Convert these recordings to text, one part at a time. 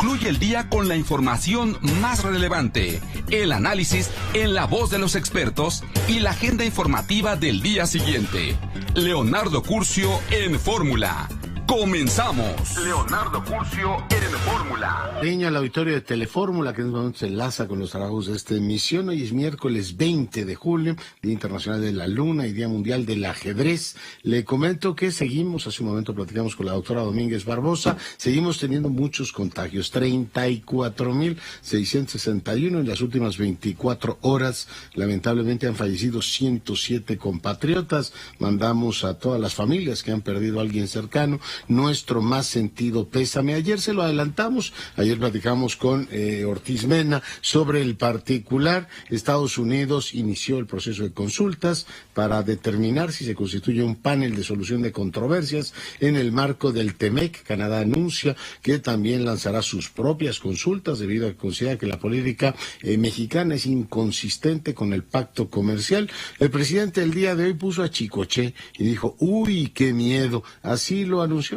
Concluye el día con la información más relevante, el análisis en la voz de los expertos y la agenda informativa del día siguiente. Leonardo Curcio en Fórmula. ¡Comenzamos! Leonardo Curcio en Fórmula. Al auditorio de Telefórmula, que en este momento se enlaza con los trabajos de esta emisión. Hoy es miércoles 20 de julio, Día Internacional de la Luna y Día Mundial del Ajedrez. Le comento que seguimos, hace un momento platicamos con la doctora Domínguez Barbosa, seguimos teniendo muchos contagios, 34.661 en las últimas 24 horas. Lamentablemente han fallecido 107 compatriotas. Mandamos a todas las familias que han perdido a alguien cercano nuestro más sentido pésame. Ayer se lo adelantamos, ayer platicamos con Ortiz Mena sobre el particular. Estados Unidos inició el proceso de consultas para determinar si se constituye un panel de solución de controversias en el marco del TEMEC. Canadá anuncia que también lanzará sus propias consultas debido a que considera que la política mexicana es inconsistente con el pacto comercial. El presidente el día de hoy puso a Chicoche y dijo, uy, qué miedo, así lo anunció.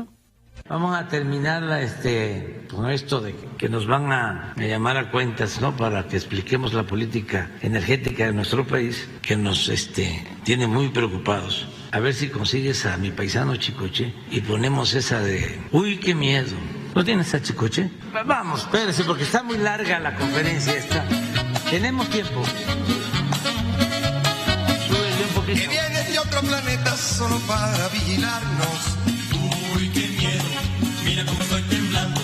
Vamos a terminar con esto de que nos van a llamar a cuentas, ¿no? Para que expliquemos la política energética de nuestro país, que nos tiene muy preocupados. A ver si consigues a mi paisano Chicoche y ponemos esa de, uy, qué miedo. ¿No tienes a Chicoche? Vamos, espérese, porque está muy larga la conferencia esta. Tenemos tiempo. Súbele un poquito. Que vienes de otro planeta solo para vigilarnos. Uy, qué miedo, mira cómo estoy temblando.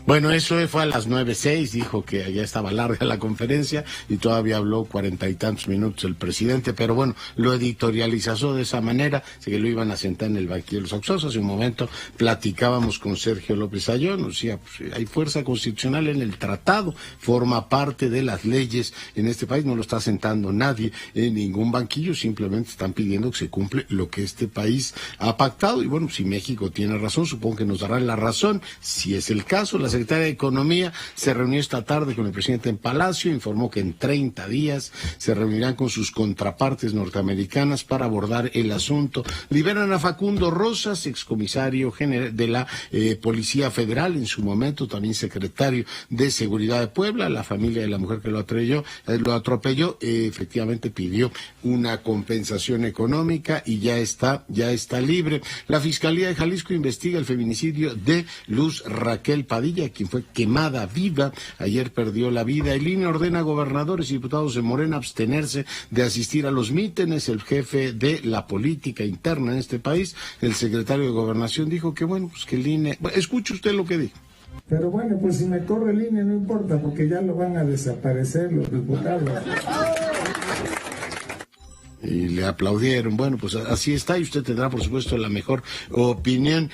Bueno, eso fue a las 9:06, dijo que ya estaba larga la conferencia y todavía habló 40 y tantos minutos el presidente, pero bueno, lo editorializó de esa manera, así que lo iban a sentar en el banquillo de los acusados. Hace un momento platicábamos con Sergio López Ayllón, decía, pues, hay fuerza constitucional en el tratado, forma parte de las leyes en este país, no lo está sentando nadie en ningún banquillo, simplemente están pidiendo que se cumple lo que este país ha pactado, y bueno, si México tiene razón, supongo que nos darán la razón, si es el caso. La secretaria de Economía se reunió esta tarde con el presidente en Palacio, informó que en 30 días se reunirán con sus contrapartes norteamericanas para abordar el asunto. Liberan a Facundo Rosas, excomisario general de la Policía Federal, en su momento también secretario de Seguridad de Puebla. La familia de la mujer que lo atropelló, efectivamente pidió una compensación económica y ya está libre. La Fiscalía de Jalisco investiga el feminicidio de Luz Raquel Padilla, quien fue quemada viva. Ayer perdió la vida. El INE ordena a gobernadores y diputados de Morena abstenerse de asistir a los mítines. El jefe de la política interna en este país, el secretario de Gobernación, dijo que bueno, pues que el INE... Escuche usted lo que dijo. Pero bueno, pues si me corre el INE no importa, porque ya lo van a desaparecer los diputados. Y le aplaudieron. Bueno, pues así está, y usted tendrá, por supuesto, la mejor opinión.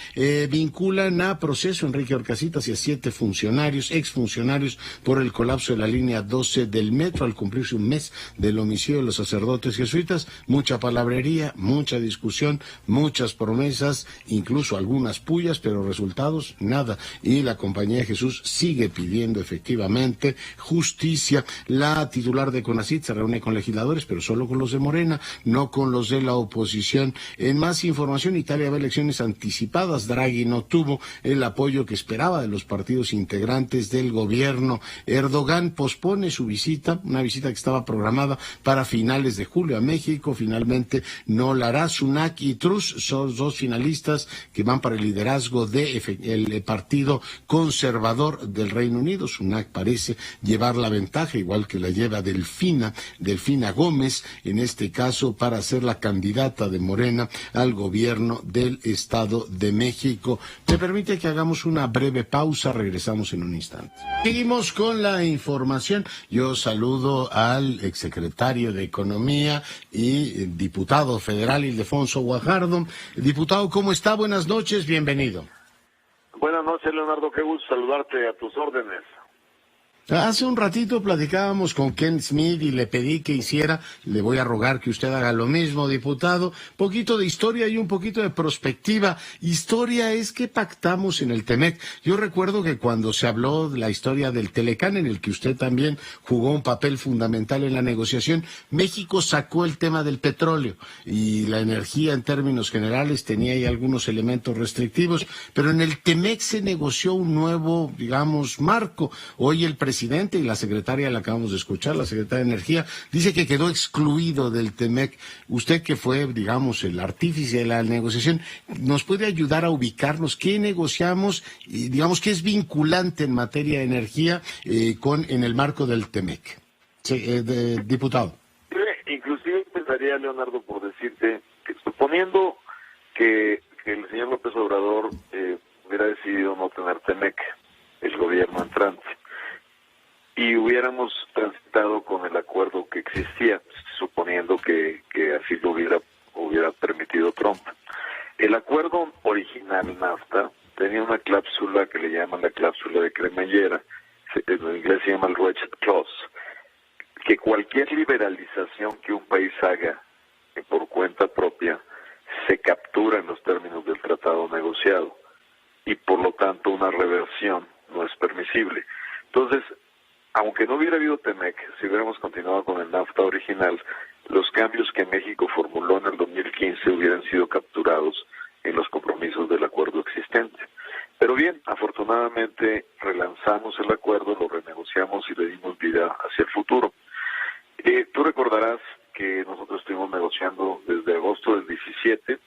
Vinculan a proceso Enrique Orcasitas y a 7 funcionarios, exfuncionarios, por el colapso de la línea 12 del metro al cumplirse un mes del homicidio de los sacerdotes jesuitas. Mucha palabrería, mucha discusión, muchas promesas, incluso algunas pullas, pero resultados, nada. Y la Compañía de Jesús sigue pidiendo efectivamente justicia. La titular de CONACYT se reúne con legisladores, pero solo con los de Morena, no con los de la oposición. En más información, Italia va a elecciones anticipadas. Draghi no tuvo el apoyo que esperaba de los partidos integrantes del gobierno. Erdogan pospone su visita, una visita que estaba programada para finales de julio a México. Finalmente no la hará. Sunak y Truss son 2 finalistas que van para el liderazgo del Partido Conservador del Reino Unido. Sunak parece llevar la ventaja, igual que la lleva Delfina Gómez, en este caso para ser la candidata de Morena al gobierno del Estado de México. Me permite que hagamos una breve pausa, regresamos en un instante. Seguimos con la información. Yo saludo al exsecretario de Economía y diputado federal Ildefonso Guajardo. Diputado, ¿cómo está? Buenas noches, bienvenido. Buenas noches, Leonardo, qué gusto saludarte, a tus órdenes. Hace un ratito platicábamos con Ken Smith y le pedí que hiciera, le voy a rogar que usted haga lo mismo, diputado, poquito de historia y un poquito de prospectiva. Historia es que pactamos en el TEMEC. Yo recuerdo que cuando se habló de la historia del Telecán, en el que usted también jugó un papel fundamental en la negociación, México sacó el tema del petróleo y la energía en términos generales tenía ahí algunos elementos restrictivos, pero en el TEMEC se negoció un nuevo, digamos, marco. Hoy el presidente y la secretaria, la acabamos de escuchar, la secretaria de Energía, dice que quedó excluido del TEMEC. Usted que fue, digamos, el artífice de la negociación, ¿nos puede ayudar a ubicarnos qué negociamos y, digamos, qué es vinculante en materia de energía en el marco del TEMEC? Sí, diputado. Inclusive empezaría, Leonardo, por decirte que suponiendo que el señor López Obrador hubiera decidido no tener TEMEC, el gobierno entrante, y hubiéramos transitado con el acuerdo que existía, suponiendo que así lo hubiera permitido Trump. El acuerdo original NAFTA tenía una cláusula que le llaman la cláusula de cremallera, en inglés se llama el Ratchet Clause, que cualquier liberalización que un país haga por cuenta propia se captura en los términos del tratado negociado y por lo tanto una reversión no es permisible. Entonces, aunque no hubiera habido TEMEC, si hubiéramos continuado con el NAFTA original, los cambios que México formuló en el 2015 hubieran sido capturados en los compromisos del acuerdo existente. Pero bien, afortunadamente relanzamos el acuerdo, lo renegociamos y le dimos vida hacia el futuro. Tú recordarás que nosotros estuvimos negociando desde agosto del 17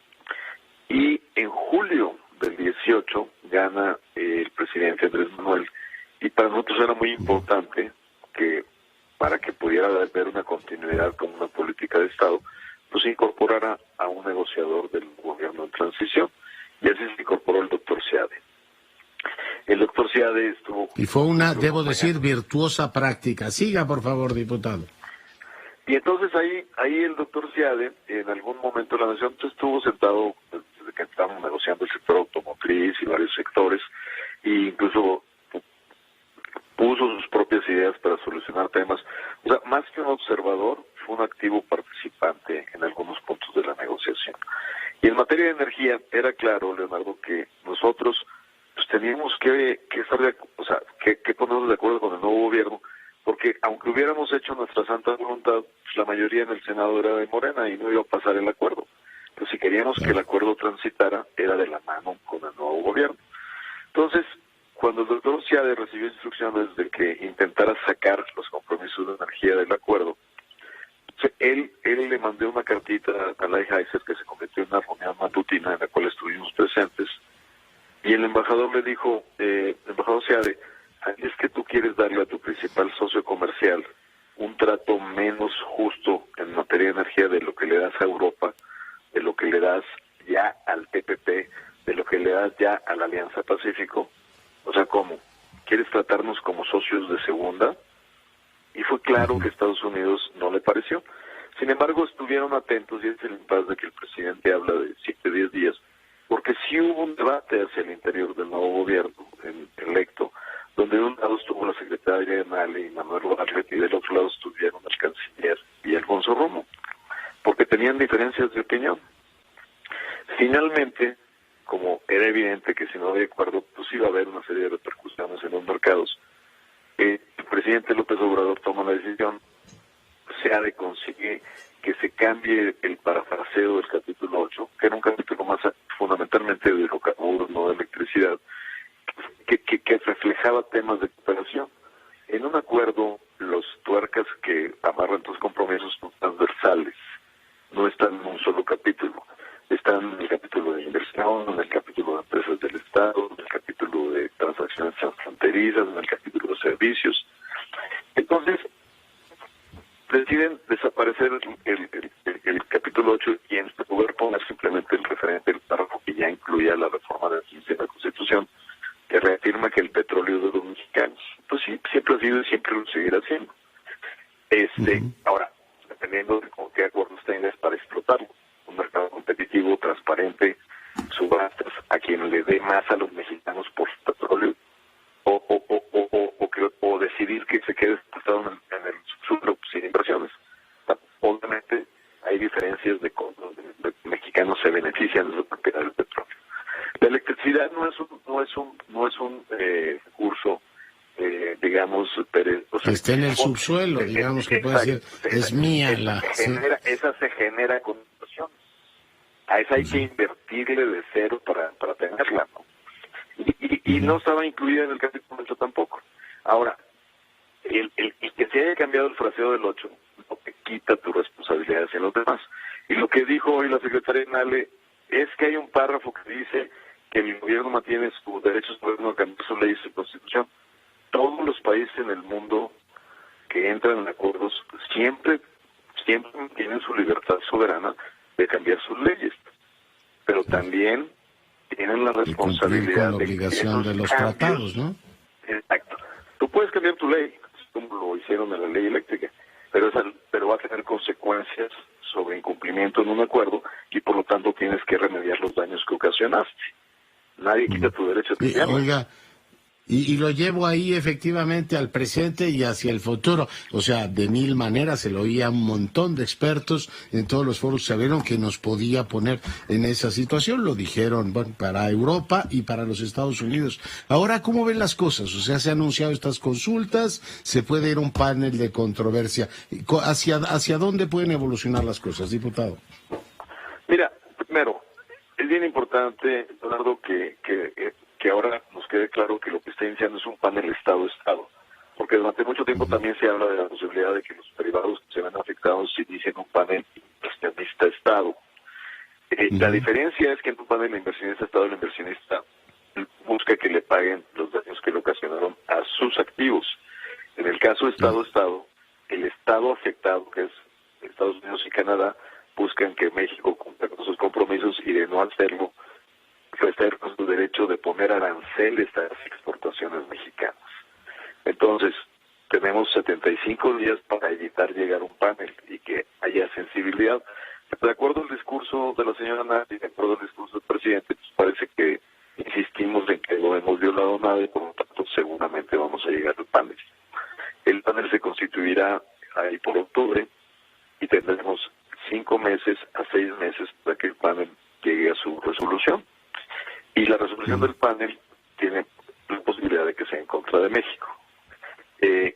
y en julio del 18 gana el presidente Andrés Manuel. Y para nosotros era muy importante que, para que pudiera haber una continuidad como una política de Estado, pues se incorporara a un negociador del gobierno en transición. Y así se incorporó el doctor Seade. El doctor Seade estuvo... Y fue una, debo decir, virtuosa práctica. Siga, por favor, diputado. Y entonces ahí el doctor Seade, en algún momento de la nación, estuvo sentado desde que estábamos negociando el sector automotriz y varios sectores, e incluso puso sus propias ideas para solucionar temas. O sea, más que un observador, fue un activo participante en algunos puntos de la negociación. Y en materia de energía, era claro, Leonardo, que nosotros pues, teníamos que estar que ponernos de acuerdo con el nuevo gobierno, porque aunque hubiéramos hecho nuestra santa voluntad, pues, la mayoría en el Senado era de Morena y no iba a pasar el acuerdo. Pero si queríamos que el acuerdo transitara, era de la mano con el nuevo gobierno. Entonces, cuando el doctor Seade recibió instrucciones de que intentara sacar los compromisos de energía del acuerdo, él le mandó una cartita a Lighthizer que se convirtió en una reunión matutina en la cual estuvimos presentes, y el embajador le dijo, embajador Seade, es que tú quieres darle a tu principal socio comercial un trato menos justo en materia de energía de lo que le das a Europa, de lo que le das ya al TPP, de lo que le das ya a la Alianza Pacífico. O sea, ¿cómo? ¿Quieres tratarnos como socios de segunda? Y fue claro que Estados Unidos no le pareció. Sin embargo, estuvieron atentos, y es el impasse de que el presidente habla de 7-10 días, porque sí hubo un debate hacia el interior del nuevo gobierno electo, donde de un lado estuvo la secretaria Nale y Manuel Bartlett, y del otro lado estuvieron el canciller y Alfonso Romo, porque tenían diferencias de opinión. Finalmente, como era evidente que si no había acuerdo, pues iba a haber una serie de repercusiones en los mercados, el presidente López Obrador toma la decisión, Seade consigue que se cambie el parafraseo del capítulo 8, que era un capítulo más fundamentalmente de hidrocarburos, no de electricidad, que reflejaba temas de cooperación. En un acuerdo, los tuercas que amarran tus compromisos son transversales, no están en un solo capítulo. Están en el capítulo de inversión, en el capítulo de empresas del Estado, en el capítulo de transacciones transfronterizas, en el capítulo de servicios. Entonces, deciden desaparecer el capítulo 8 y en este lugar poner simplemente el referente del párrafo que ya incluía la reforma de la Constitución, que reafirma que el petróleo es de los mexicanos. Pues sí, siempre ha sido y siempre lo seguirá siendo. Ahora, dependiendo de con qué acuerdos tengas para explotarlo, un mercado competitivo, transparente, subastas a quien le dé más a los mexicanos por su petróleo, o decidir que digamos, está en el subsuelo, digamos que puede decir, es mía esa se genera con inversiones. A esa hay que invertirle de cero para tenerla, ¿no? Y no estaba incluida en el capítulo 8 tampoco. Ahora, el que se haya cambiado el fraseo del 8 no te quita tu responsabilidad hacia los demás. Y lo que dijo hoy la secretaria Nale es que hay un párrafo que dice que el gobierno mantiene sus derechos a cambiar su ley y su constitución. Todos los países en el mundo que entran en acuerdos siempre tienen su libertad soberana de cambiar sus leyes, pero también tienen la responsabilidad con la obligación de los tratados, ¿no? Exacto. Tú puedes cambiar tu ley, como lo hicieron en la ley eléctrica, pero va a tener consecuencias sobre incumplimiento en un acuerdo y por lo tanto tienes que remediar los daños que ocasionaste. Nadie quita tu derecho a cambiarlo. Oiga, y lo llevo ahí efectivamente al presente y hacia el futuro. O sea, de mil maneras se lo oía a un montón de expertos en todos los foros, sabieron que nos podía poner en esa situación. Lo dijeron, bueno, para Europa y para los Estados Unidos. Ahora, ¿cómo ven las cosas? O sea, se han anunciado estas consultas, se puede ir a un panel de controversia. ¿Hacia dónde pueden evolucionar las cosas, diputado? Mira, primero, es bien importante, Leonardo, que ahora nos quede claro que lo que está iniciando es un panel Estado-Estado, porque durante mucho tiempo también se habla de la posibilidad de que los privados que se ven afectados se inicien un panel inversionista-Estado. La diferencia es que en un panel inversionista-Estado, el inversionista busca que le paguen los daños que le ocasionaron a sus activos. En el caso Estado-Estado, el Estado afectado, que es Estados Unidos y Canadá, buscan que México cumpla con sus compromisos y de no hacerlo, restar con su derecho de poner aranceles a las exportaciones mexicanas. Entonces, tenemos 75 días para evitar llegar a un panel y que haya sensibilidad. De acuerdo al discurso de la señora Nati, de acuerdo al discurso del presidente, pues parece que insistimos en que no hemos violado nada y por lo tanto seguramente vamos a llegar al panel. El panel se constituirá ahí por octubre y tendremos 5 meses a 6 meses para que el panel llegue a su resolución. Y la resolución del panel tiene la posibilidad de que sea en contra de México.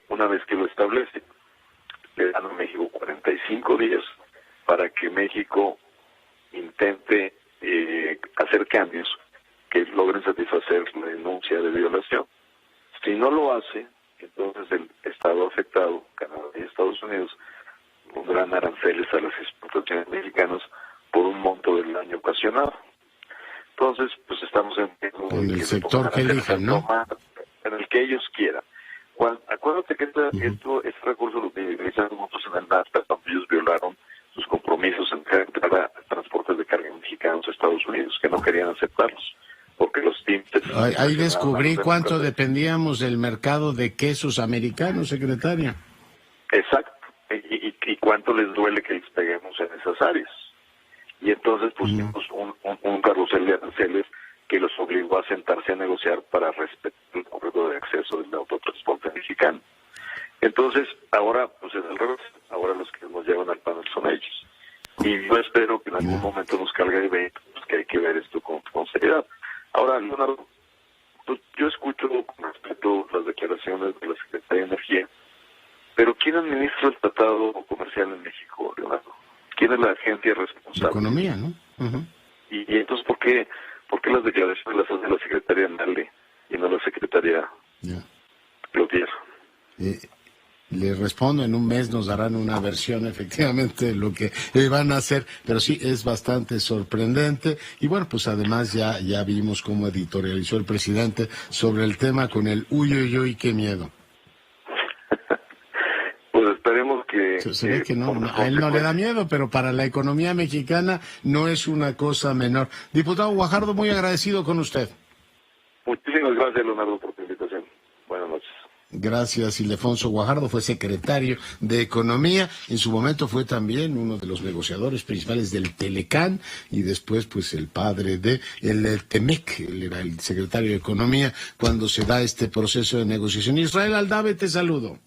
Una vez que lo establece, le dan a México 45 días para que México intente hacer cambios que logren satisfacer la denuncia de violación. Si no lo hace, entonces el Estado afectado, Canadá y Estados Unidos, pondrán aranceles a las exportaciones mexicanas por un monto del daño ocasionado. Entonces, pues estamos en el sector que elijan, ¿no? En el que ellos quieran. Acuérdate que este recurso lo utilizaron muchos en el NAFTA cuando ellos violaron sus compromisos en entrar a transportes de carga mexicanos a Estados Unidos, que no querían aceptarlos, porque los tintes... Ahí descubrí cuánto dependíamos del mercado de quesos americanos, secretaria. Exacto, y cuánto les duele que les peguemos en esas áreas. Y entonces pusimos un carrusel de aranceles que los obligó a sentarse a negociar para respetar el corredor de acceso del autotransporte mexicano. Entonces, ahora, pues es al revés. Ahora los que nos llevan al panel son ellos. Y yo espero que en algún momento nos cargue el veto, pues que hay que ver esto con seriedad. Ahora, Leonardo, pues yo escucho con respeto las declaraciones de la Secretaría de Energía, pero ¿quién administra el tratado comercial en México, Leonardo? ¿Quién es la agencia responsable? Economía, ¿no? Y entonces, ¿por qué las declaraciones las hace la Secretaría Nale y no la Secretaría Cloutier? Le respondo, en un mes nos darán una versión efectivamente de lo que van a hacer, pero sí es bastante sorprendente. Y bueno, pues además ya vimos cómo editorializó el presidente sobre el tema con el uy, qué miedo. Pues esperemos que... Se ve que no, a él no le da miedo, pero para la economía mexicana no es una cosa menor. Diputado Guajardo, muy agradecido con usted. Muchísimas gracias, Leonardo, por tu invitación. Buenas noches. Gracias. Ildefonso Guajardo fue secretario de Economía. En su momento fue también uno de los negociadores principales del Telecán y después pues el padre de el Temec. Él era el secretario de Economía cuando se da este proceso de negociación. Israel Aldave, te saludo.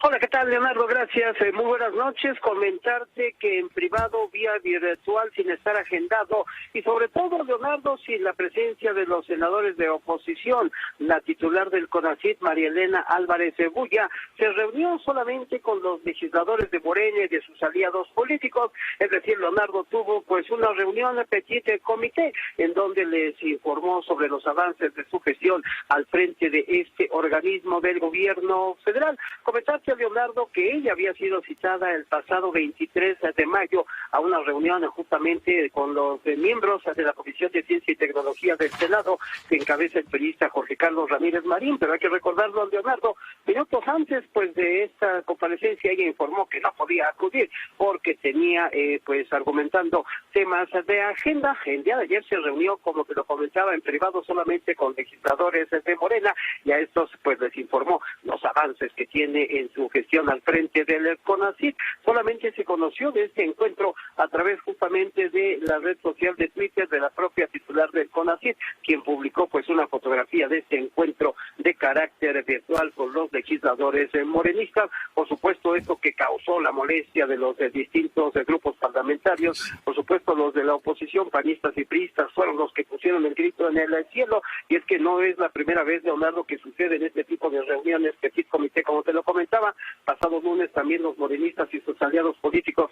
Hola, ¿qué tal? tal, Leonardo? Gracias. Muy buenas noches. Comentarte que en privado, vía virtual, sin estar agendado, y sobre todo, Leonardo, sin la presencia de los senadores de oposición, la titular del CONACYT, María Elena Álvarez Bulla, se reunió solamente con los legisladores de Morena y de sus aliados políticos. Es decir, Leonardo tuvo pues una reunión petit comité en donde les informó sobre los avances de su gestión al frente de este organismo del gobierno federal. Comentarte, Leonardo, que ella había sido citada el pasado 23 de mayo a una reunión justamente con los miembros de la Comisión de Ciencia y Tecnología del Senado, que encabeza el periodista Jorge Carlos Ramírez Marín, pero hay que recordarlo, Leonardo, minutos antes pues de esta comparecencia ella informó que no podía acudir porque tenía pues argumentando temas de agenda. El día de ayer se reunió, como que lo comentaba, en privado solamente con legisladores de Morena, y a estos pues les informó los avances que tiene en su gestión al frente del CONACYT. Solamente se conoció de este encuentro a través justamente de la red social de Twitter de la propia titular del CONACYT, quien publicó pues una fotografía de este encuentro de carácter virtual con los legisladores morenistas. Por supuesto, esto que causó la molestia de los distintos grupos parlamentarios. Por supuesto, los de la oposición, panistas y priistas, fueron los que pusieron el grito en el cielo, y es que no es la primera vez, Leonardo, que sucede en este tipo de reuniones, petit comité, como te lo comentaba. Pasado lunes también los morenistas y sus aliados políticos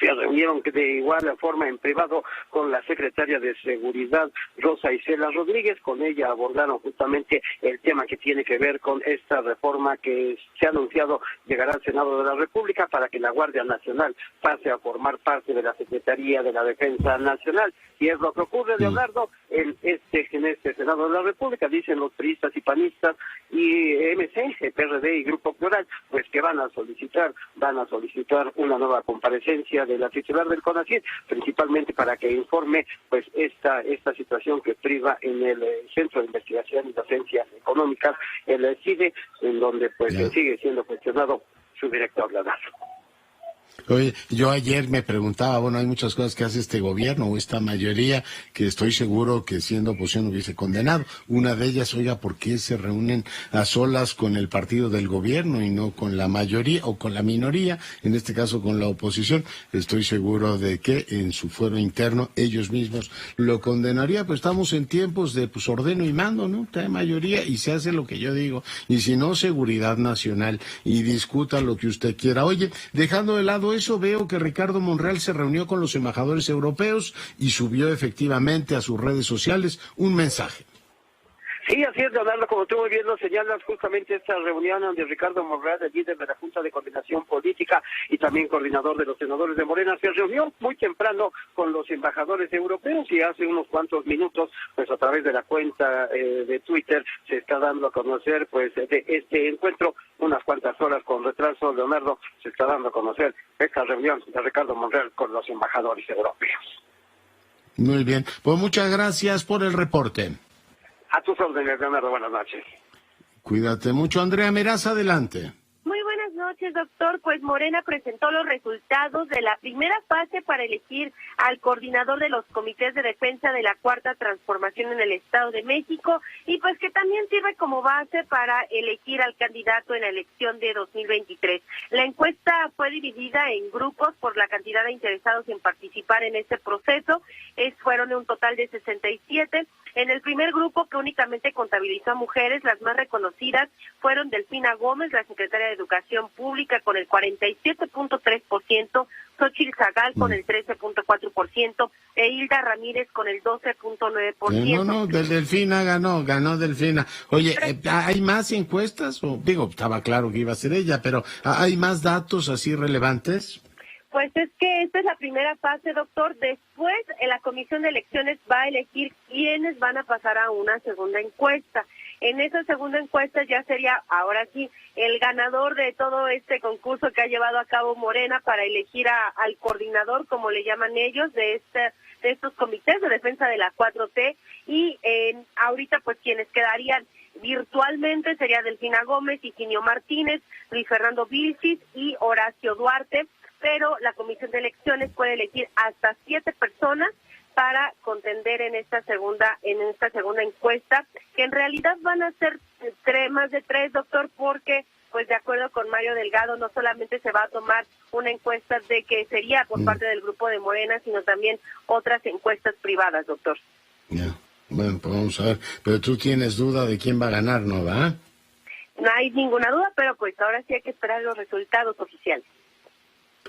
se reunieron de igual forma en privado con la secretaria de Seguridad, Rosa Isela Rodríguez. Con ella abordaron justamente el tema que tiene que ver con esta reforma que se ha anunciado llegará al Senado de la República para que la Guardia Nacional pase a formar parte de la Secretaría de la Defensa Nacional. Y es lo que ocurre, Leonardo, en este Senado de la República. Dicen los priistas y panistas y MC, PRD y Grupo Plural, pues que van a solicitar una nueva comparecencia de la titular del CONACYT, principalmente para que informe pues esta situación que priva en el Centro de Investigación y Docencia Económicas, el CIDE, en donde pues sigue siendo cuestionado su director, Leonardo. Oye, yo ayer me preguntaba, bueno, hay muchas cosas que hace este gobierno o esta mayoría que estoy seguro que siendo oposición hubiese condenado. Una de ellas, oiga, ¿por qué se reúnen a solas con el partido del gobierno y no con la mayoría o con la minoría, en este caso con la oposición? Estoy seguro de que en su fuero interno ellos mismos lo condenarían, pues estamos en tiempos de pues ordeno y mando, ¿no? Trae mayoría y se hace lo que yo digo. Y si no, seguridad nacional, y discuta lo que usted quiera. Oye, dejando de lado eso, veo que Ricardo Monreal se reunió con los embajadores europeos y subió efectivamente a sus redes sociales un mensaje. Sí, así es, Leonardo, como tú muy bien lo señalas, justamente esta reunión donde Ricardo Monreal, el líder de la Junta de Coordinación Política y también coordinador de los senadores de Morena, se reunió muy temprano con los embajadores europeos, y hace unos cuantos minutos, pues a través de la cuenta de Twitter, se está dando a conocer pues de este encuentro. Unas cuantas horas con retraso, Leonardo, se está dando a conocer esta reunión de Ricardo Monreal con los embajadores europeos. Muy bien, pues muchas gracias por el reporte. A tus órdenes, Leonardo, buenas noches. Cuídate mucho, Andrea Meraz, adelante. Muy buenas noches, doctor. Pues Morena presentó los resultados de la primera fase para elegir al coordinador de los comités de defensa de la Cuarta Transformación en el Estado de México, y pues que también sirve como base para elegir al candidato en la elección de 2023. La encuesta fue dividida en grupos por la cantidad de interesados en participar en este proceso. Fueron un total de 67. En el primer grupo, que únicamente contabilizó a mujeres, las más reconocidas fueron Delfina Gómez, la secretaria de Educación Pública, con el 47.3%, Xochitl Zagal con el 13.4%, e Hilda Ramírez con el 12.9%. No, Delfina ganó Delfina. Oye, ¿hay más encuestas? Estaba claro que iba a ser ella, pero ¿hay más datos así relevantes? Pues es que esta es la primera fase, doctor. Después, la Comisión de Elecciones va a elegir quiénes van a pasar a una segunda encuesta. En esa segunda encuesta ya sería, ahora sí, el ganador de todo este concurso que ha llevado a cabo Morena para elegir al coordinador, como le llaman ellos, de estos comités de defensa de la 4T. Y ahorita, pues, quienes quedarían virtualmente sería Delfina Gómez, Higinio Martínez, Luis Fernando Vilchis y Horacio Duarte. Pero la Comisión de Elecciones puede elegir hasta 7 personas para contender en esta segunda encuesta, que en realidad van a ser más de 3, doctor, porque pues de acuerdo con Mario Delgado, no solamente se va a tomar una encuesta de que sería por parte del grupo de Morena, sino también otras encuestas privadas, doctor. Ya. Bueno, pues vamos a ver. Pero tú tienes duda de quién va a ganar, ¿no va? No hay ninguna duda, pero pues ahora sí hay que esperar los resultados oficiales.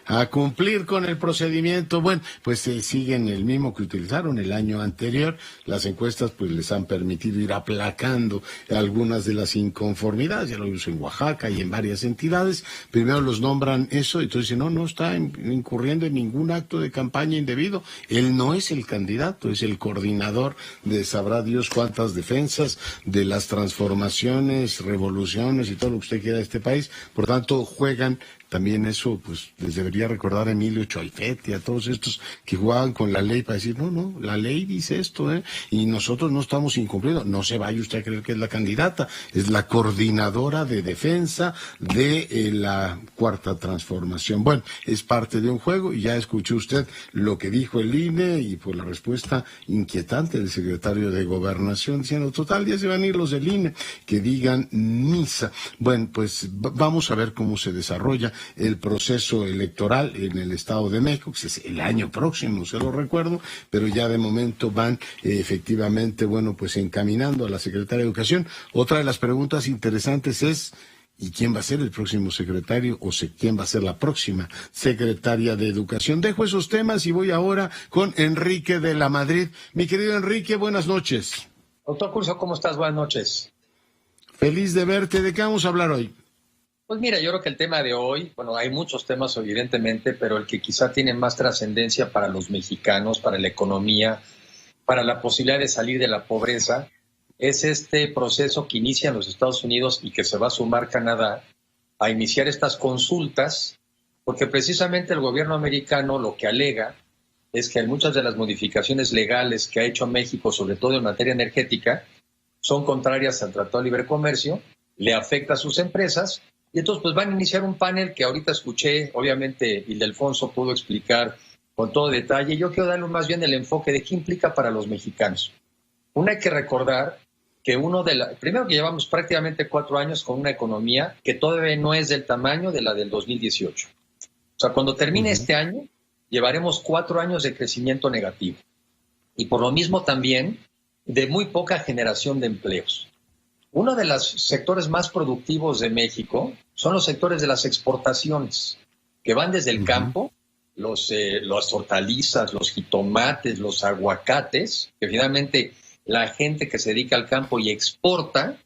A cumplir con el procedimiento. Bueno, pues siguen el mismo que utilizaron el año anterior. Las encuestas pues les han permitido ir aplacando algunas de las inconformidades. Ya lo vimos en Oaxaca y en varias entidades. Primero los nombran eso y entonces dicen, no está incurriendo en ningún acto de campaña indebido. Él no es el candidato, es el coordinador de sabrá Dios cuántas defensas de las transformaciones, revoluciones y todo lo que usted quiera de este país. Por tanto, juegan. También eso, pues, les debería recordar a Emilio Choifet y a todos estos que jugaban con la ley para decir, no, la ley dice esto, y nosotros no estamos incumpliendo. No se vaya usted a creer que es la candidata, es la coordinadora de defensa de la Cuarta Transformación. Bueno, es parte de un juego y ya escuchó usted lo que dijo el INE y por la respuesta inquietante del secretario de Gobernación diciendo, total, ya se van a ir los del INE, que digan misa. Bueno, pues vamos a ver cómo se desarrolla el proceso electoral en el Estado de México, que es el año próximo, se lo recuerdo, pero ya de momento van efectivamente, bueno, pues encaminando a la Secretaría de Educación. Otra de las preguntas interesantes es, ¿y quién va a ser el próximo secretario o quién va a ser la próxima secretaria de Educación? Dejo esos temas y voy ahora con Enrique de la Madrid. Mi querido Enrique, buenas noches. Doctor Curcio, ¿cómo estás? Buenas noches. Feliz de verte. ¿De qué vamos a hablar hoy? Pues mira, yo creo que el tema de hoy, bueno, hay muchos temas evidentemente, pero el que quizá tiene más trascendencia para los mexicanos, para la economía, para la posibilidad de salir de la pobreza, es este proceso que inicia en los Estados Unidos y que se va a sumar Canadá a iniciar estas consultas, porque precisamente el gobierno americano lo que alega es que muchas de las modificaciones legales que ha hecho México, sobre todo en materia energética, son contrarias al Tratado de Libre Comercio, le afecta a sus empresas. Y entonces pues van a iniciar un panel que ahorita escuché, obviamente Ildefonso pudo explicar con todo detalle. Yo quiero darle más bien el enfoque de qué implica para los mexicanos. Una, hay que recordar que primero que llevamos prácticamente 4 años con una economía que todavía no es del tamaño de la del 2018. O sea, cuando termine este año, llevaremos 4 años de crecimiento negativo. Y por lo mismo también de muy poca generación de empleos. Uno de los sectores más productivos de México son los sectores de las exportaciones, que van desde el campo, las hortalizas, los jitomates, los aguacates, que finalmente la gente que se dedica al campo y exporta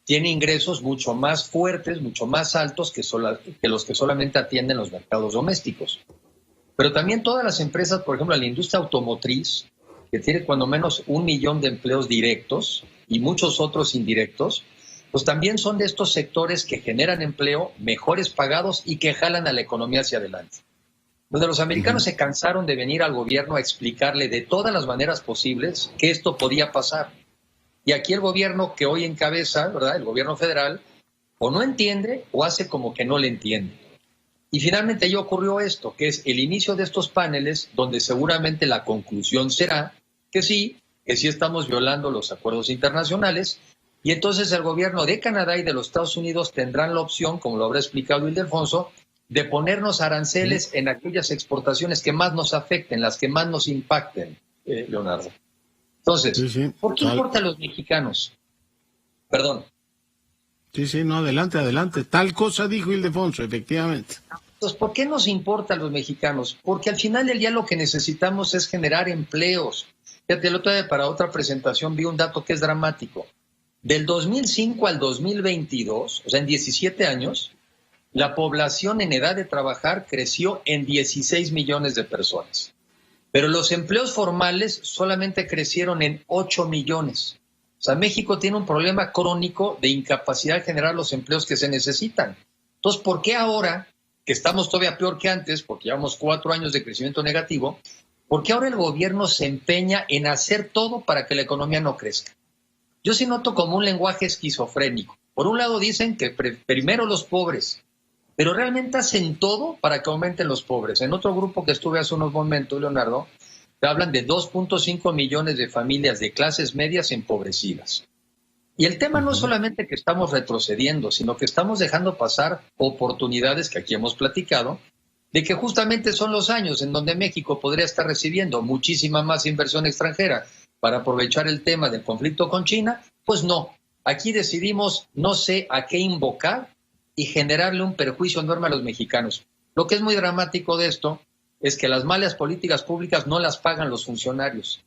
tiene ingresos mucho más fuertes, mucho más altos que los que solamente atienden los mercados domésticos. Pero también todas las empresas, por ejemplo, la industria automotriz, que tiene cuando menos 1 millón de empleos directos y muchos otros indirectos, pues también son de estos sectores que generan empleo, mejores pagados y que jalan a la economía hacia adelante. Donde los americanos se cansaron de venir al gobierno a explicarle de todas las maneras posibles que esto podía pasar. Y aquí el gobierno que hoy encabeza, ¿verdad?, el gobierno federal, o no entiende o hace como que no le entiende. Y finalmente ya ocurrió esto, que es el inicio de estos paneles, donde seguramente la conclusión será que sí estamos violando los acuerdos internacionales, y entonces el gobierno de Canadá y de los Estados Unidos tendrán la opción, como lo habrá explicado Ildefonso, de ponernos aranceles en aquellas exportaciones que más nos afecten, las que más nos impacten, Leonardo. Entonces, ¿por qué importa a los mexicanos? Perdón. Sí, no, adelante. Tal cosa dijo Ildefonso, efectivamente. Entonces, ¿por qué nos importa a los mexicanos? Porque al final del día lo que necesitamos es generar empleos. Fíjate, el otro día para otra presentación vi un dato que es dramático. Del 2005 al 2022, o sea, en 17 años, la población en edad de trabajar creció en 16 millones de personas. Pero los empleos formales solamente crecieron en 8 millones. O sea, México tiene un problema crónico de incapacidad de generar los empleos que se necesitan. Entonces, ¿por qué ahora, que estamos todavía peor que antes, porque llevamos 4 años de crecimiento negativo, por qué ahora el gobierno se empeña en hacer todo para que la economía no crezca? Yo sí noto como un lenguaje esquizofrénico. Por un lado dicen que primero los pobres, pero realmente hacen todo para que aumenten los pobres. En otro grupo que estuve hace unos momentos, Leonardo, te hablan de 2.5 millones de familias de clases medias empobrecidas. Y el tema no es solamente que estamos retrocediendo, sino que estamos dejando pasar oportunidades que aquí hemos platicado, de que justamente son los años en donde México podría estar recibiendo muchísima más inversión extranjera para aprovechar el tema del conflicto con China. Pues no, aquí decidimos no sé a qué invocar y generarle un perjuicio enorme a los mexicanos. Lo que es muy dramático de esto es que las malas políticas públicas no las pagan los funcionarios.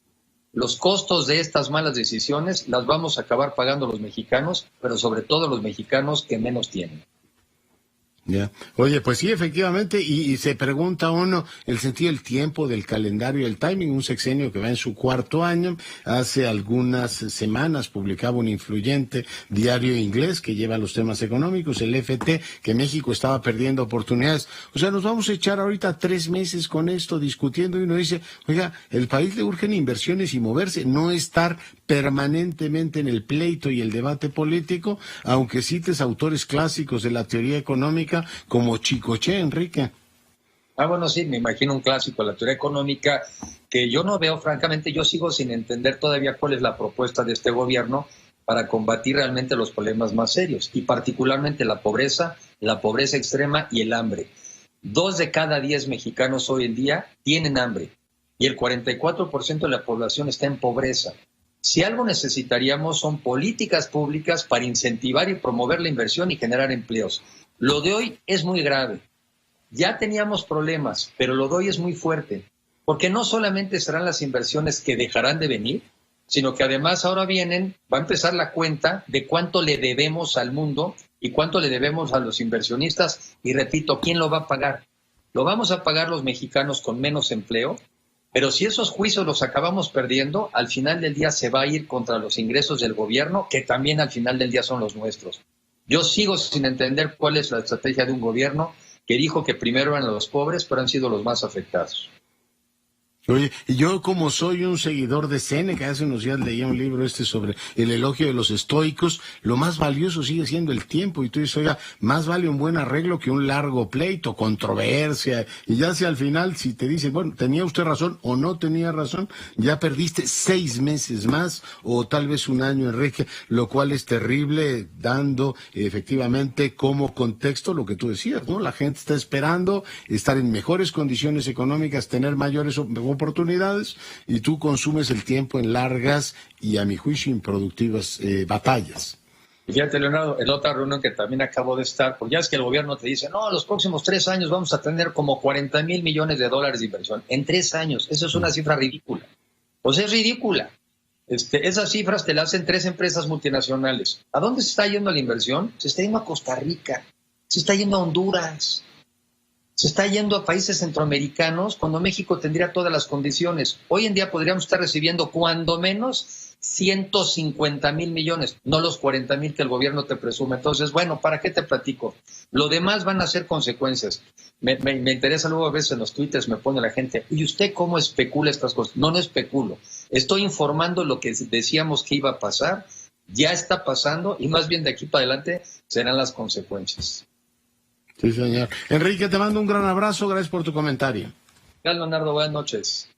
Los costos de estas malas decisiones las vamos a acabar pagando los mexicanos, pero sobre todo los mexicanos que menos tienen. Ya. Oye, pues sí, efectivamente, y se pregunta uno el sentido del tiempo, del calendario, el timing, un sexenio que va en su 4º año. Hace algunas semanas publicaba un influyente diario inglés que lleva los temas económicos, el FT, que México estaba perdiendo oportunidades. O sea, nos vamos a echar ahorita 3 meses con esto discutiendo y uno dice, oiga, el país le urgen inversiones y moverse, no estar permanentemente en el pleito y el debate político, aunque cites autores clásicos de la teoría económica como Chicoche, Enrique. Bueno, sí, me imagino un clásico de la teoría económica que yo no veo, francamente, yo sigo sin entender todavía cuál es la propuesta de este gobierno para combatir realmente los problemas más serios, y particularmente la pobreza extrema y el hambre. 2 de cada 10 mexicanos hoy en día tienen hambre y el 44% de la población está en pobreza. Si algo necesitaríamos son políticas públicas para incentivar y promover la inversión y generar empleos. Lo de hoy es muy grave. Ya teníamos problemas, pero lo de hoy es muy fuerte, porque no solamente serán las inversiones que dejarán de venir, sino que además ahora va a empezar la cuenta de cuánto le debemos al mundo y cuánto le debemos a los inversionistas. Y repito, ¿quién lo va a pagar? Lo vamos a pagar los mexicanos con menos empleo, pero si esos juicios los acabamos perdiendo, al final del día se va a ir contra los ingresos del gobierno, que también al final del día son los nuestros. Yo sigo sin entender cuál es la estrategia de un gobierno que dijo que primero eran los pobres, pero han sido los más afectados. Oye, y yo como soy un seguidor de Séneca, hace unos días leía un libro sobre el elogio de los estoicos, lo más valioso sigue siendo el tiempo, y tú dices, oiga, más vale un buen arreglo que un largo pleito, controversia, y ya si al final, si te dicen, bueno, tenía usted razón o no tenía razón, ya perdiste 6 meses más, o tal vez un año, Enrique, lo cual es terrible, dando efectivamente como contexto lo que tú decías, ¿no? La gente está esperando estar en mejores condiciones económicas, tener mayores oportunidades, y tú consumes el tiempo en largas y, a mi juicio, improductivas batallas. Fíjate, Leonardo, en otra reunión que también acabo de estar, pues ya es que el gobierno te dice, no, los próximos 3 años vamos a tener como 40,000 millones de dólares de inversión. En 3 años, eso es una cifra ridícula. Pues es ridícula. Esas cifras te las hacen 3 empresas multinacionales. ¿A dónde se está yendo la inversión? Se está yendo a Costa Rica, se está yendo a Honduras, se está yendo a países centroamericanos, cuando México tendría todas las condiciones. Hoy en día podríamos estar recibiendo cuando menos 150,000 millones, no los 40,000 que el gobierno te presume. Entonces, bueno, ¿para qué te platico? Lo demás van a ser consecuencias. Me interesa luego a veces en los twitters, me pone la gente, ¿y usted cómo especula estas cosas? No especulo. Estoy informando lo que decíamos que iba a pasar, ya está pasando, y más bien de aquí para adelante serán las consecuencias. Sí, señor. Enrique, te mando un gran abrazo, gracias por tu comentario. Gracias, Leonardo, buenas noches.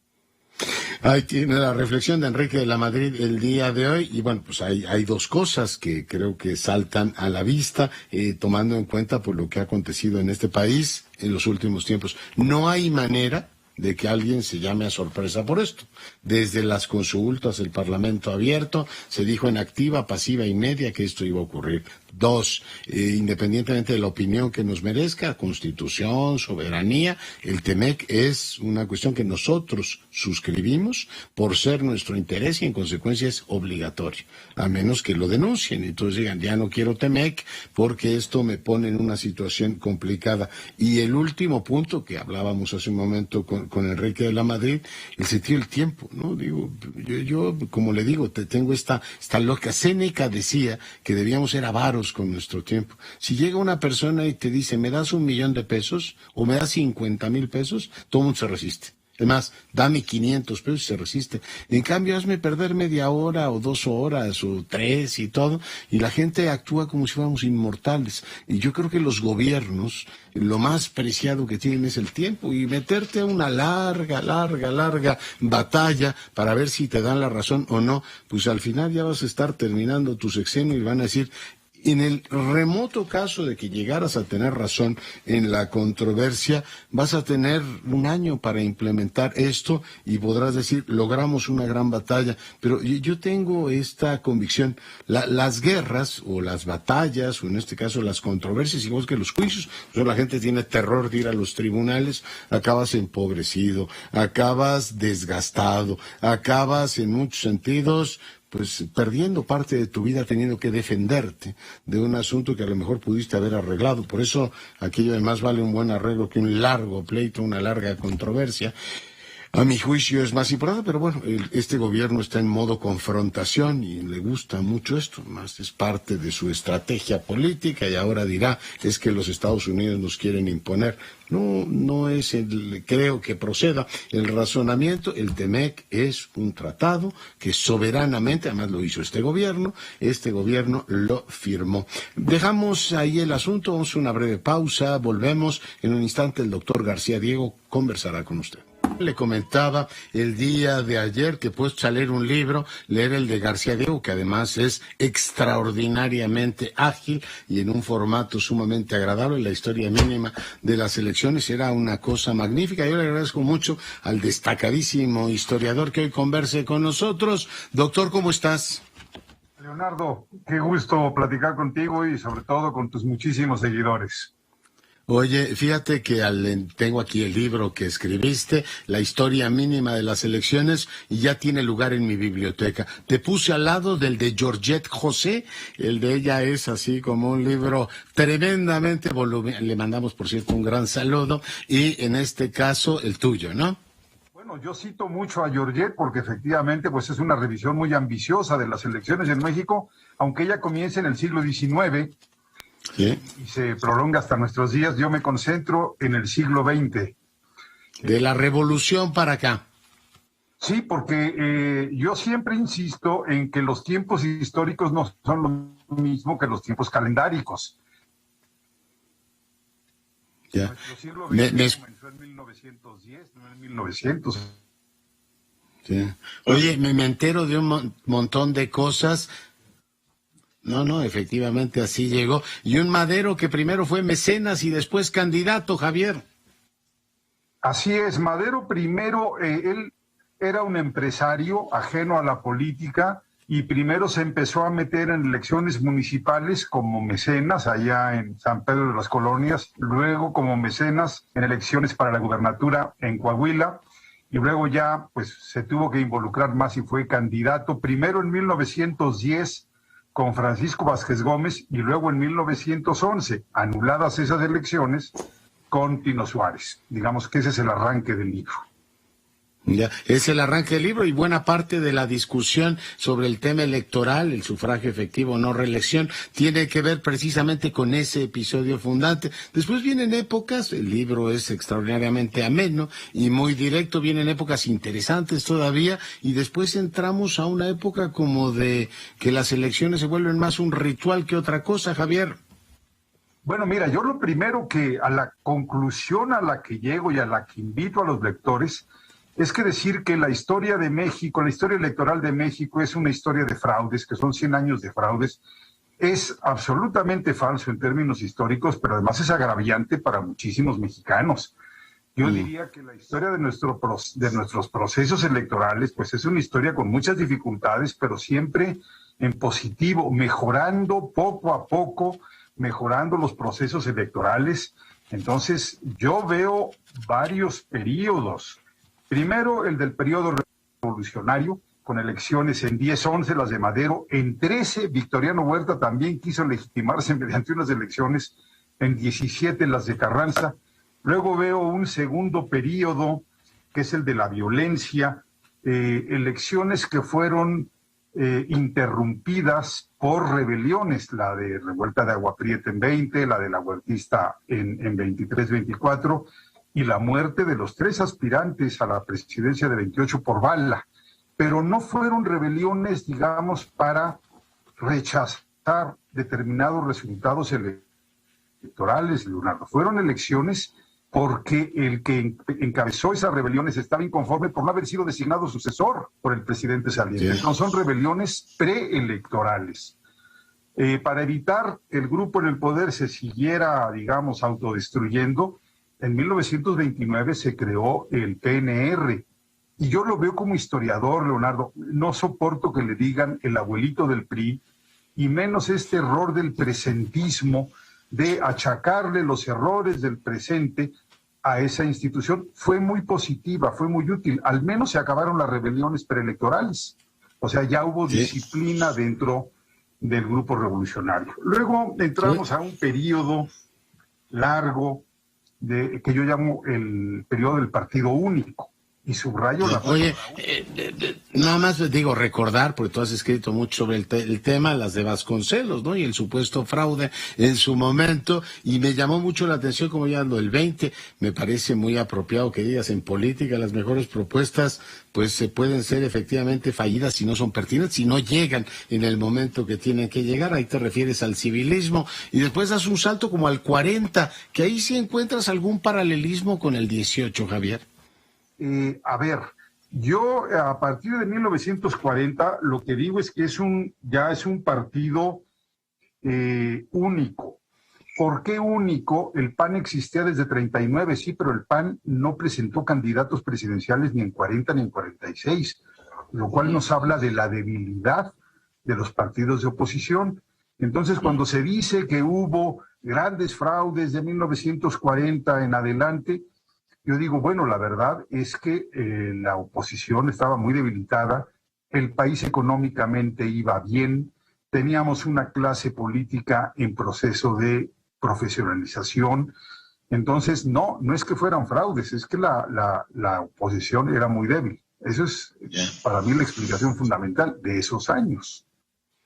Ahí tiene la reflexión de Enrique de la Madrid el día de hoy, y bueno, pues hay 2 cosas que creo que saltan a la vista, tomando en cuenta por lo que ha acontecido en este país en los últimos tiempos. No hay manera de que alguien se llame a sorpresa por esto. Desde las consultas, el Parlamento abierto, se dijo en activa, pasiva y media que esto iba a ocurrir. 2, independientemente de la opinión que nos merezca, Constitución, soberanía, el TEMEC es una cuestión que nosotros suscribimos por ser nuestro interés y en consecuencia es obligatorio, a menos que lo denuncien y entonces digan, ya no quiero TEMEC porque esto me pone en una situación complicada. Y el último punto que hablábamos hace un momento con Enrique de la Madrid, el sentido del tiempo, ¿no? Digo, yo como le digo, tengo esta loca. Séneca decía que debíamos ser avaros con nuestro tiempo. Si llega una persona y te dice, ¿me das $1,000,000 o me das 50,000 pesos? Todo el mundo se resiste. Además, dame 500 pesos y se resiste. En cambio, hazme perder media hora o 2 horas o 3 y todo, y la gente actúa como si fuéramos inmortales. Y yo creo que los gobiernos, lo más preciado que tienen es el tiempo, y meterte a una larga batalla para ver si te dan la razón o no, pues al final ya vas a estar terminando tu sexenio y van a decir... En el remoto caso de que llegaras a tener razón en la controversia, vas a tener un año para implementar esto y podrás decir, logramos una gran batalla. Pero yo tengo esta convicción, las guerras o las batallas, o en este caso las controversias, igual que los juicios, la gente tiene terror de ir a los tribunales, acabas empobrecido, acabas desgastado, acabas en muchos sentidos... pues perdiendo parte de tu vida teniendo que defenderte de un asunto que a lo mejor pudiste haber arreglado. Por eso aquello de más vale un buen arreglo que un largo pleito, una larga controversia. A mi juicio es más importante, pero bueno, este gobierno está en modo confrontación y le gusta mucho esto, más es parte de su estrategia política y ahora dirá, es que los Estados Unidos nos quieren imponer. No es creo que proceda el razonamiento. El TEMEC es un tratado que soberanamente, además lo hizo este gobierno lo firmó. Dejamos ahí el asunto, vamos a una breve pausa, volvemos en un instante, el doctor García Diego conversará con usted. Le comentaba el día de ayer que puedes leer un libro, leer el de García Diego, que además es extraordinariamente ágil y en un formato sumamente agradable. La historia mínima de las elecciones era una cosa magnífica. Yo le agradezco mucho al destacadísimo historiador que hoy converse con nosotros. Doctor, ¿cómo estás? Leonardo, qué gusto platicar contigo y sobre todo con tus muchísimos seguidores. Oye, fíjate que tengo aquí el libro que escribiste, La historia mínima de las elecciones, y ya tiene lugar en mi biblioteca. Te puse al lado del de Georgette José, el de ella es así como un libro tremendamente voluminoso. Le mandamos, por cierto, un gran saludo, y en este caso el tuyo, ¿no? Bueno, yo cito mucho a Georgette porque efectivamente pues es una revisión muy ambiciosa de las elecciones en México, aunque ella comienza en el siglo XIX, ¿sí?, y se prolonga hasta nuestros días. Yo me concentro en el siglo XX. De la Revolución para acá. Sí, porque yo siempre insisto en que los tiempos históricos no son lo mismo que los tiempos calendáricos. Ya. Nuestro siglo XX comenzó en 1910, no en 1900. Sí. Oye, me entero de un montón de cosas. No, efectivamente así llegó. Y un Madero que primero fue mecenas y después candidato, Javier. Así es, Madero primero, él era un empresario ajeno a la política y primero se empezó a meter en elecciones municipales como mecenas allá en San Pedro de las Colonias, luego como mecenas en elecciones para la gubernatura en Coahuila, y luego ya pues se tuvo que involucrar más y fue candidato primero en 1910 con Francisco Vázquez Gómez y luego en 1911, anuladas esas elecciones, con Tino Suárez. Digamos que ese es el arranque del libro. Ya, es el arranque del libro y buena parte de la discusión sobre el tema electoral, el sufragio efectivo o no reelección, tiene que ver precisamente con ese episodio fundante. Después vienen épocas, el libro es extraordinariamente ameno y muy directo, vienen épocas interesantes todavía y después entramos a una época como de que las elecciones se vuelven más un ritual que otra cosa, Javier. Bueno, mira, yo lo primero que a la conclusión a la que llego y a la que invito a los lectores es que decir que la historia de México, la historia electoral de México es una historia de fraudes, que son 100 años de fraudes, es absolutamente falso en términos históricos, pero además es agraviante para muchísimos mexicanos. Yo diría que la historia de nuestros procesos electorales, pues es una historia con muchas dificultades, pero siempre en positivo, mejorando poco a poco, mejorando los procesos electorales. Entonces, yo veo varios periodos. Primero, el del periodo revolucionario, con elecciones en 10, 11, las de Madero. En 13, Victoriano Huerta también quiso legitimarse mediante unas elecciones. En 17, las de Carranza. Luego veo un segundo periodo, que es el de la violencia, elecciones que fueron interrumpidas por rebeliones, la de Revuelta de Agua Prieta en 20, la de la Huertista en 23, 24, y la muerte de los 3 aspirantes a la presidencia de 28 por bala. Pero no fueron rebeliones, digamos, para rechazar determinados resultados electorales, Leonardo. Fueron elecciones porque el que encabezó esas rebeliones estaba inconforme por no haber sido designado sucesor por el presidente saliente. Sí. Entonces son rebeliones preelectorales. Para evitar que el grupo en el poder se siguiera, digamos, autodestruyendo, en 1929 se creó el PNR. Y yo lo veo como historiador, Leonardo. No soporto que le digan el abuelito del PRI, y menos este error del presentismo de achacarle los errores del presente a esa institución. Fue muy positiva, fue muy útil. Al menos se acabaron las rebeliones preelectorales. O sea, ya hubo disciplina dentro del grupo revolucionario. Luego entramos a un periodo largo que yo llamo el periodo del partido único. Y subrayo la... Oye, nada más digo recordar, porque tú has escrito mucho sobre el tema, las de Vasconcelos, ¿no? Y el supuesto fraude en su momento, y me llamó mucho la atención, como ya ando el 20, me parece muy apropiado que digas, en política las mejores propuestas pues se pueden ser efectivamente fallidas si no son pertinentes, si no llegan en el momento que tienen que llegar. Ahí te refieres al civilismo, y después das un salto como al 40, que ahí sí encuentras algún paralelismo con el 18, Javier. A ver, yo a partir de 1940 lo que digo es que ya es un partido único. ¿Por qué único? El PAN existía desde 39, sí, pero el PAN no presentó candidatos presidenciales ni en 40 ni en 46, lo cual nos habla de la debilidad de los partidos de oposición. Entonces, cuando se dice que hubo grandes fraudes de 1940 en adelante, yo digo, bueno, la verdad es que la oposición estaba muy debilitada, el país económicamente iba bien, teníamos una clase política en proceso de profesionalización. Entonces, no es que fueran fraudes, es que la oposición era muy débil. Eso es para mí la explicación fundamental de esos años.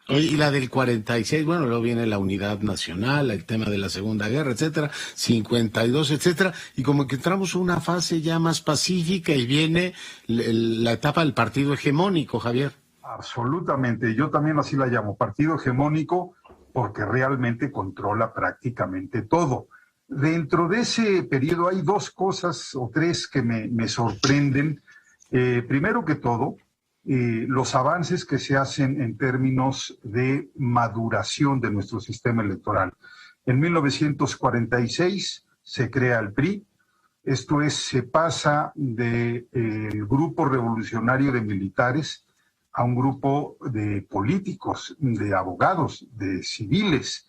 Y la del 46, bueno, luego viene la unidad nacional, el tema de la Segunda Guerra, etcétera, 52, etcétera, y como que entramos a una fase ya más pacífica y viene la etapa del partido hegemónico, Javier. Absolutamente, yo también así la llamo, partido hegemónico, porque realmente controla prácticamente todo. Dentro de ese periodo hay 2 cosas o 3 que me sorprenden. Primero que todo, los avances que se hacen en términos de maduración de nuestro sistema electoral. En 1946 se crea el PRI, esto es, se pasa del grupo revolucionario de militares a un grupo de políticos, de abogados, de civiles,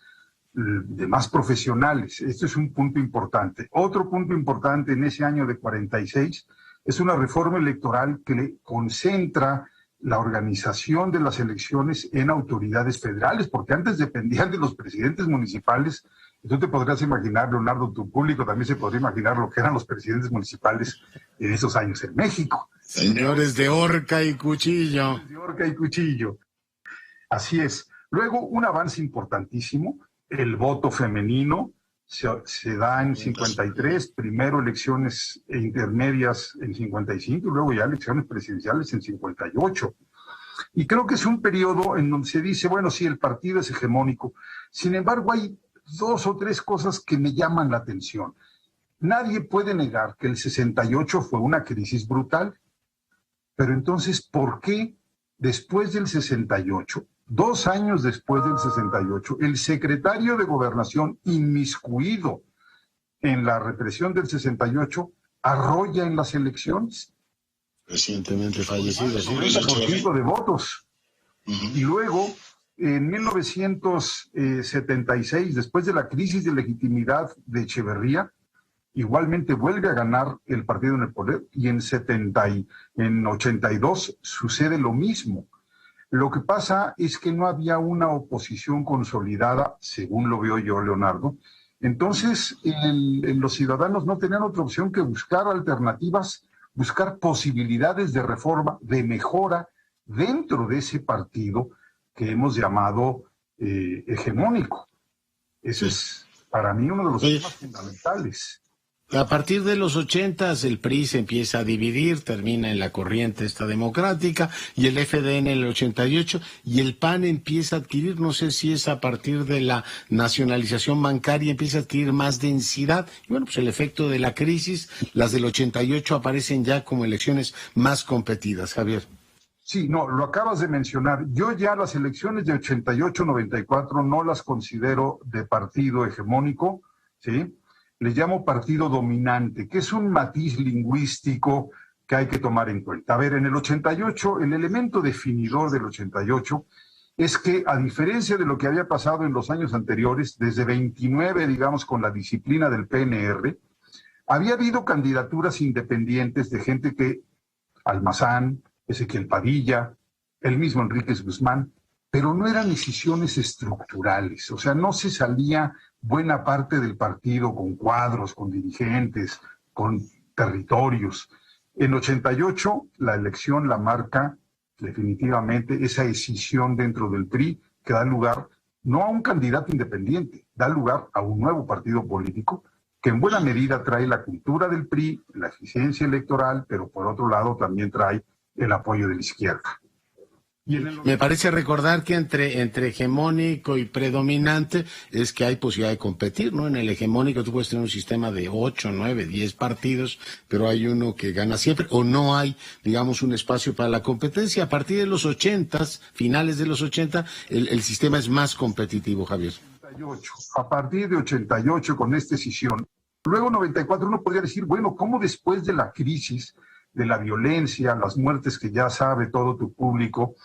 de más profesionales. Esto es un punto importante. Otro punto importante en ese año de 46 es una reforma electoral que le concentra la organización de las elecciones en autoridades federales, porque antes dependían de los presidentes municipales. Tú te podrás imaginar, Leonardo, tu público también se podría imaginar lo que eran los presidentes municipales en esos años en México. Señores de horca y cuchillo. De horca y cuchillo. Así es. Luego, un avance importantísimo, el voto femenino. Se da en 53, primero elecciones intermedias en 55 y luego ya elecciones presidenciales en 58. Y creo que es un periodo en donde se dice, bueno, sí, el partido es hegemónico. Sin embargo, hay 2 o 3 cosas que me llaman la atención. Nadie puede negar que el 68 fue una crisis brutal. Pero entonces, ¿por qué después del 68, 2 años después del 68, el secretario de Gobernación, inmiscuido en la represión del 68, arrolla en las elecciones? Recientemente fallecido. 90% de votos. Y luego, en 1976, después de la crisis de legitimidad de Echeverría, igualmente vuelve a ganar el partido en el poder, y en 82 sucede lo mismo. Lo que pasa es que no había una oposición consolidada, según lo veo yo, Leonardo. Entonces, los ciudadanos no tenían otra opción que buscar alternativas, buscar posibilidades de reforma, de mejora dentro de ese partido que hemos llamado hegemónico. Eso es, para mí, uno de los temas fundamentales. A partir de los 80s el PRI se empieza a dividir, termina en la corriente esta democrática, y el FDN en el 88, y el PAN empieza a adquirir, no sé si es a partir de la nacionalización bancaria, empieza a adquirir más densidad, y bueno, pues el efecto de la crisis, las del 88 aparecen ya como elecciones más competidas, Javier. Sí, no, lo acabas de mencionar. Yo ya las elecciones de 88-94 no las considero de partido hegemónico, ¿sí? Les llamo partido dominante, que es un matiz lingüístico que hay que tomar en cuenta. A ver, en el 88, el elemento definidor del 88 es que, a diferencia de lo que había pasado en los años anteriores, desde 29, digamos, con la disciplina del PNR, había habido candidaturas independientes de gente que, Almazán, Ezequiel Padilla, el mismo Enríquez Guzmán, pero no eran decisiones estructurales, o sea, no se salía buena parte del partido con cuadros, con dirigentes, con territorios. En 88, la elección la marca definitivamente esa escisión dentro del PRI que da lugar no a un candidato independiente, da lugar a un nuevo partido político que en buena medida trae la cultura del PRI, la eficiencia electoral, pero por otro lado también trae el apoyo de la izquierda. Me parece recordar que entre hegemónico y predominante es que hay posibilidad de competir, ¿no? En el hegemónico tú puedes tener un sistema de 8, 9, 10 partidos, pero hay uno que gana siempre, o no hay, digamos, un espacio para la competencia. A partir de los 80s, finales de los 80, el sistema es más competitivo, Javier. 88, a partir de 88 con esta decisión. Luego 94 uno podría decir, bueno, ¿cómo después de la crisis, de la violencia, las muertes que ya sabe todo tu público,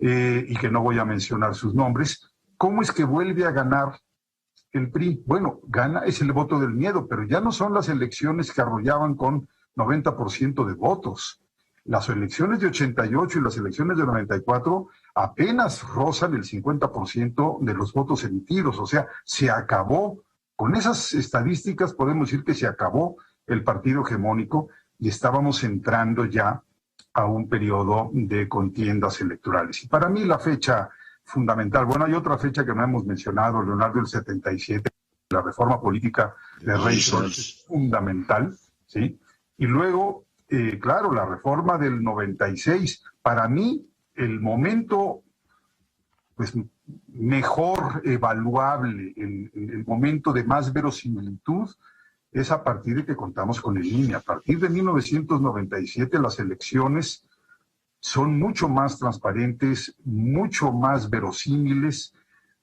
y que no voy a mencionar sus nombres, cómo es que vuelve a ganar el PRI? Bueno, gana, es el voto del miedo, pero ya no son las elecciones que arrollaban con 90% de votos. Las elecciones de 88 y las elecciones de 94 apenas rozan el 50% de los votos emitidos, o sea, se acabó. Con esas estadísticas podemos decir que se acabó el partido hegemónico y estábamos entrando ya a un periodo de contiendas electorales. Y para mí la fecha fundamental, bueno, hay otra fecha que no hemos mencionado, Leonardo, el 77, la reforma política de Reagan es fundamental, ¿sí? Y luego, claro, la reforma del 96, para mí el momento pues mejor evaluable, el momento de más verosimilitud, es a partir de que contamos con el INE. A partir de 1997 las elecciones son mucho más transparentes, mucho más verosímiles,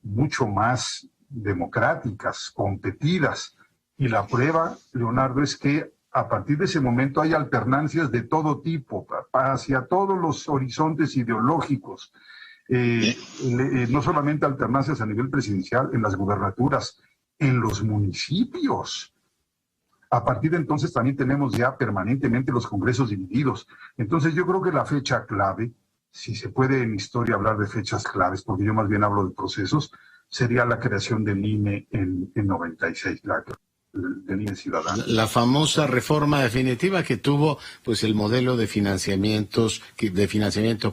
mucho más democráticas, competidas. Y la prueba, Leonardo, es que a partir de ese momento hay alternancias de todo tipo, hacia todos los horizontes ideológicos. No solamente alternancias a nivel presidencial, en las gubernaturas, en los municipios. A partir de entonces también tenemos ya permanentemente los congresos divididos. Entonces yo creo que la fecha clave, si se puede en historia hablar de fechas claves, porque yo más bien hablo de procesos, sería la creación del INE en 96, del INE ciudadano. La famosa reforma definitiva que tuvo pues el modelo de financiamiento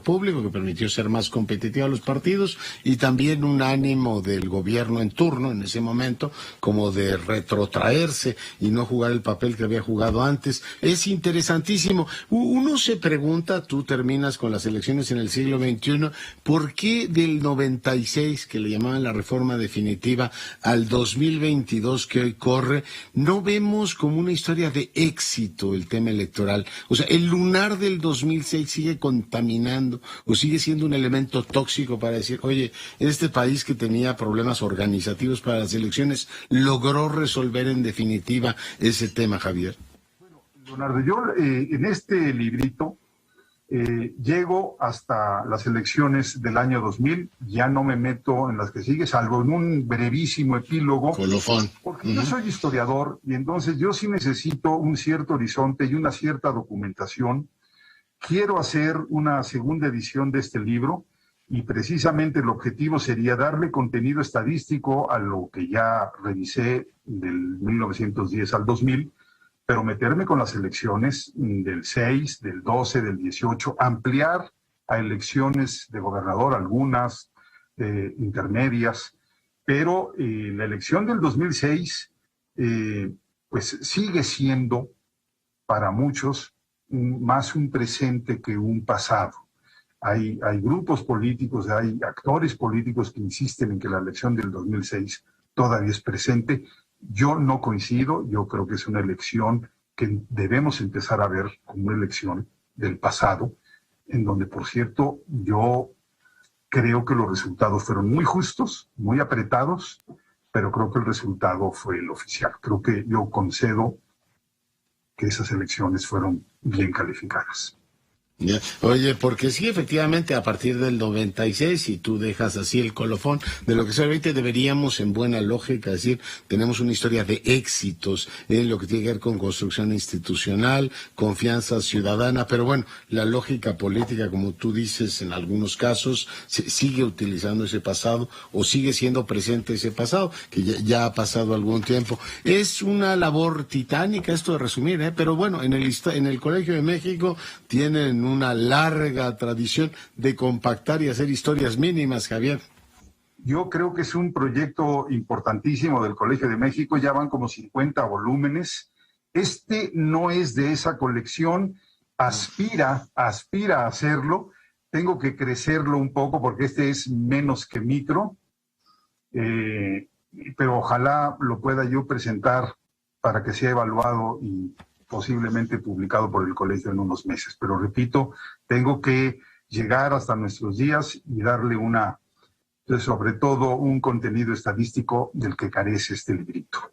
público que permitió ser más competitivo a los partidos y también un ánimo del gobierno en turno en ese momento como de retrotraerse y no jugar el papel que había jugado antes. Es interesantísimo. Uno se pregunta, tú terminas con las elecciones en el siglo XXI, ¿por qué del 96, que le llamaban la reforma definitiva, al 2022 que hoy corre, no vemos como una historia de éxito el tema electoral? O sea, el lunar del 2006 sigue contaminando o sigue siendo un elemento tóxico para decir, oye, este país que tenía problemas organizativos para las elecciones logró resolver en definitiva ese tema, Javier. Bueno, Leonardo, yo en este librito llego hasta las elecciones del año 2000, ya no me meto en las que sigue, salvo en un brevísimo epílogo, colofón, porque yo soy historiador y entonces yo sí necesito un cierto horizonte y una cierta documentación. Quiero hacer una segunda edición de este libro y precisamente el objetivo sería darle contenido estadístico a lo que ya revisé del 1910 al 2000, pero meterme con las elecciones del 6, del 12, del 18, ampliar a elecciones de gobernador, algunas intermedias, pero la elección del 2006, pues sigue siendo para muchos más un presente que un pasado. Hay grupos políticos, hay actores políticos que insisten en que la elección del 2006 todavía es presente. Yo no coincido, yo creo que es una elección que debemos empezar a ver como una elección del pasado, en donde, por cierto, yo creo que los resultados fueron muy justos, muy apretados, pero creo que el resultado fue el oficial. Creo que yo concedo que esas elecciones fueron bien calificadas. Ya. Oye, porque sí, efectivamente, a partir del 96, si tú dejas así el colofón de lo que solamente deberíamos, en buena lógica, decir, tenemos una historia de éxitos en lo que tiene que ver con construcción institucional, confianza ciudadana, pero bueno, la lógica política, como tú dices, en algunos casos, sigue utilizando ese pasado o sigue siendo presente ese pasado, que ya ha pasado algún tiempo. Es una labor titánica esto de resumir, pero bueno, en el Colegio de México tienen una larga tradición de compactar y hacer historias mínimas, Javier. Yo creo que es un proyecto importantísimo del Colegio de México, ya van como 50 volúmenes. Este no es de esa colección, aspira a hacerlo. Tengo que crecerlo un poco porque este es menos que micro, pero ojalá lo pueda yo presentar para que sea evaluado y posiblemente publicado por el colegio en unos meses. Pero repito, tengo que llegar hasta nuestros días y darle sobre todo un contenido estadístico del que carece este librito.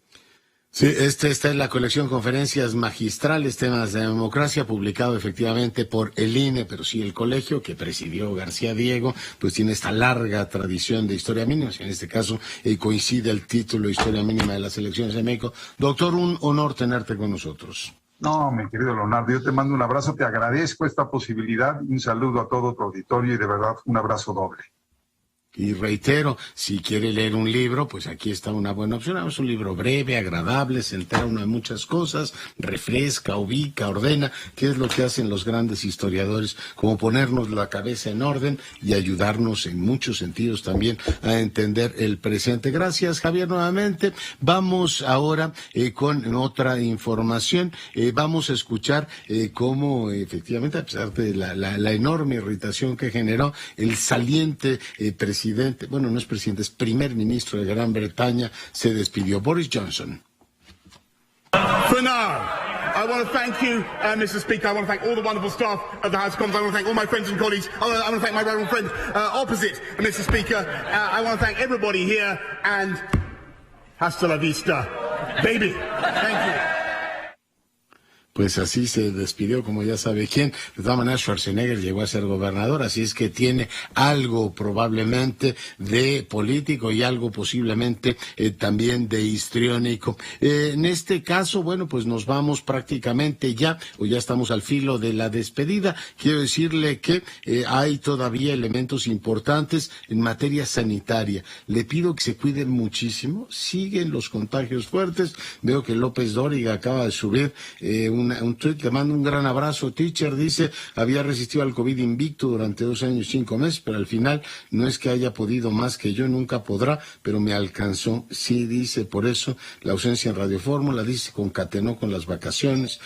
Sí, esta es la colección Conferencias Magistrales, Temas de Democracia, publicado efectivamente por el INE, pero sí el colegio que presidió García Diego, pues tiene esta larga tradición de historia mínima. En este caso coincide el título Historia Mínima de las Elecciones de México. Doctor, un honor tenerte con nosotros. No, mi querido Leonardo, yo te mando un abrazo, te agradezco esta posibilidad, un saludo a todo tu auditorio y de verdad un abrazo doble. Y reitero, si quiere leer un libro, pues aquí está una buena opción. Es un libro breve, agradable, se entera uno de muchas cosas, refresca, ubica, ordena, que es lo que hacen los grandes historiadores, como ponernos la cabeza en orden y ayudarnos en muchos sentidos también a entender el presente. Gracias, Javier, nuevamente. Vamos ahora con otra información. Vamos a escuchar cómo, efectivamente, a pesar de la enorme irritación que generó el saliente presidente, bueno, no es presidente, es primer ministro de Gran Bretaña, se despidió. Boris Johnson. For now, I want to thank you, Mr. Speaker. I want to thank all the wonderful staff of the House of Commons. I want to thank all my friends and colleagues. I want to thank my reverend friend opposite, Mr. Speaker. I want to thank everybody here, and hasta la vista, baby. Thank you. Pues así se despidió, como ya sabe quién. De todas maneras, Schwarzenegger llegó a ser gobernador, así es que tiene algo probablemente de político y algo posiblemente también de histriónico. En este caso, bueno, pues nos vamos prácticamente ya estamos al filo de la despedida. Quiero decirle que hay todavía elementos importantes en materia sanitaria. Le pido que se cuiden muchísimo. Siguen los contagios fuertes. Veo que López Dóriga acaba de subir un tuit, le mando un gran abrazo. Teacher dice, había resistido al COVID invicto durante 2 años y 5 meses, pero al final no es que haya podido más que yo, nunca podrá, pero me alcanzó. Sí, dice, por eso la ausencia en Radio Fórmula, dice, concatenó con las vacaciones,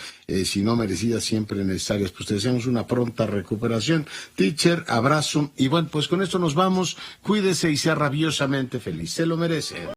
si no merecidas, siempre necesarias. Pues te deseamos una pronta recuperación. Teacher, abrazo. Y bueno, pues con esto nos vamos. Cuídese y sea rabiosamente feliz. Se lo merece.